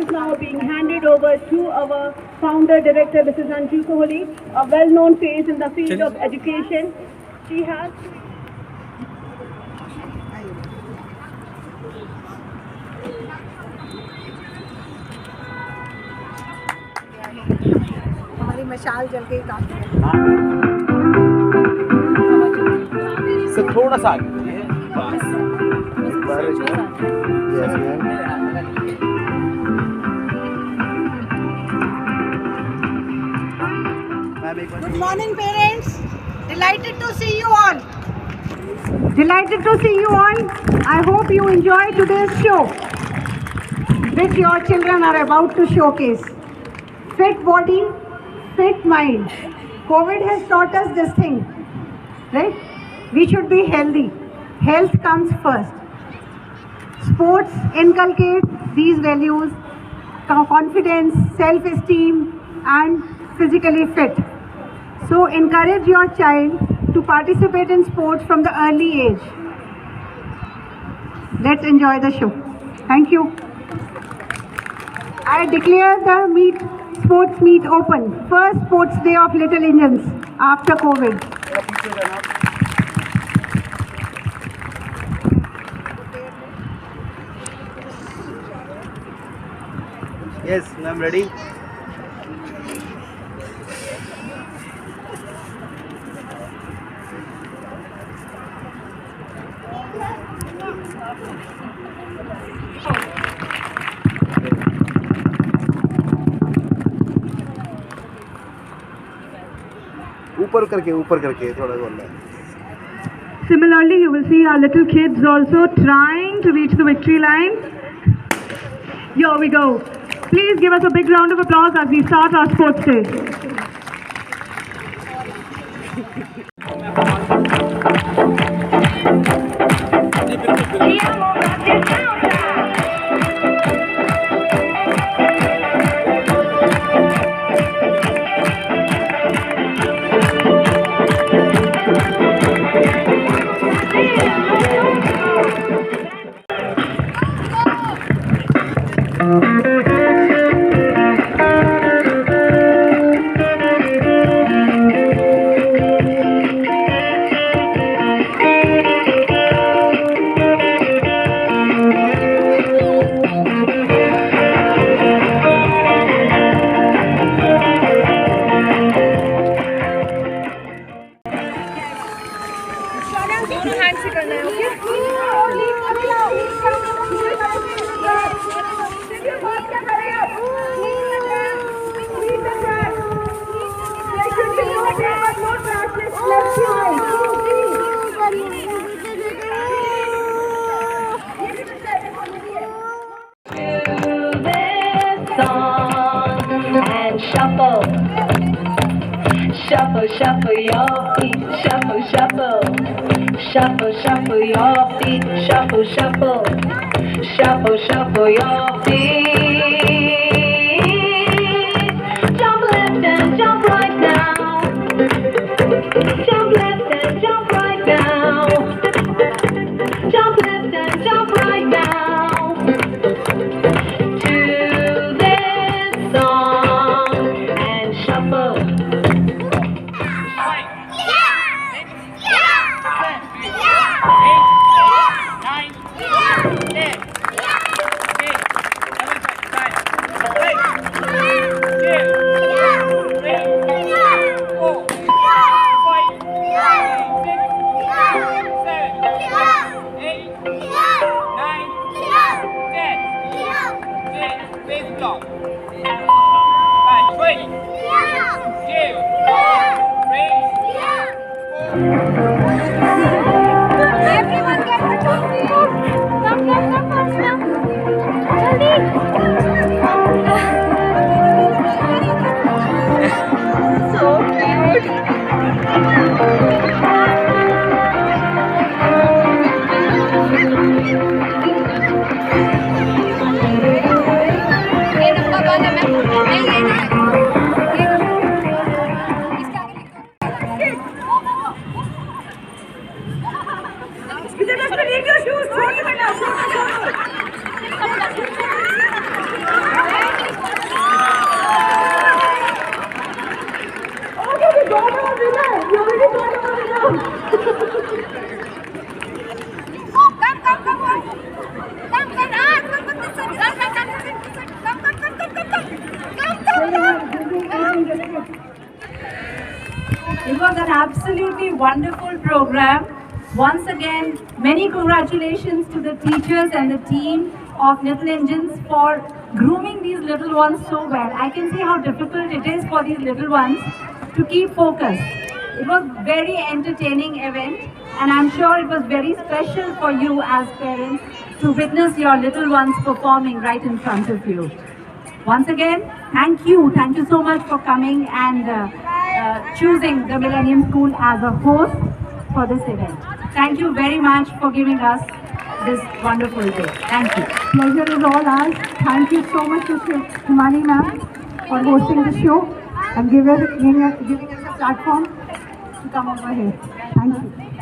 is now being handed over to our founder director, Mrs. Anju Kohli, a well-known face in the field of education. She has हमारी मशाल जल गई काफी से थोड़ा सा आगे Good morning, parents. Delighted to see you all. Delighted to see you all. I hope you enjoy today's show, which your children are about to showcase. Fit body, fit mind. COVID has taught us this thing, right? We should be healthy. Health comes first. Sports inculcate these values, confidence, self-esteem, and physically fit. So encourage your child to participate in sports from the early age. Let's enjoy the show. Thank you. I declare the sports meet open. First sports day of Little Indians after COVID. Yes, I'm ready. ऊपर करके थोड़ा बोलना. Similarly, you will see our little kids also trying to reach the victory line. Here we go. Please give us a big round of applause as we start our sports day. Shuffle, shuffle, shuffle your feet, shuffle, shuffle, shuffle, shuffle your feet, shuffle, shuffle, shuffle, shuffle your feet. Jump left and jump right now. Jump left and jump right now. Jump left and jump right now. To this song and shuffle. an absolutely wonderful program. Once again, many congratulations to the teachers and the team of Little Engines for grooming these little ones so well. I can see how difficult it is for these little ones to keep focus. It was very entertaining event, and I'm sure it was very special for you as parents to witness your little ones performing right in front of you. Once again, thank you so much for coming and choosing the Millennium School as a host for this event. Thank you very much for giving us this wonderful day. Thank you. Pleasure is all ours. Thank you so much to Himani ma'am for hosting the show and giving us a platform to come over here. Thank you.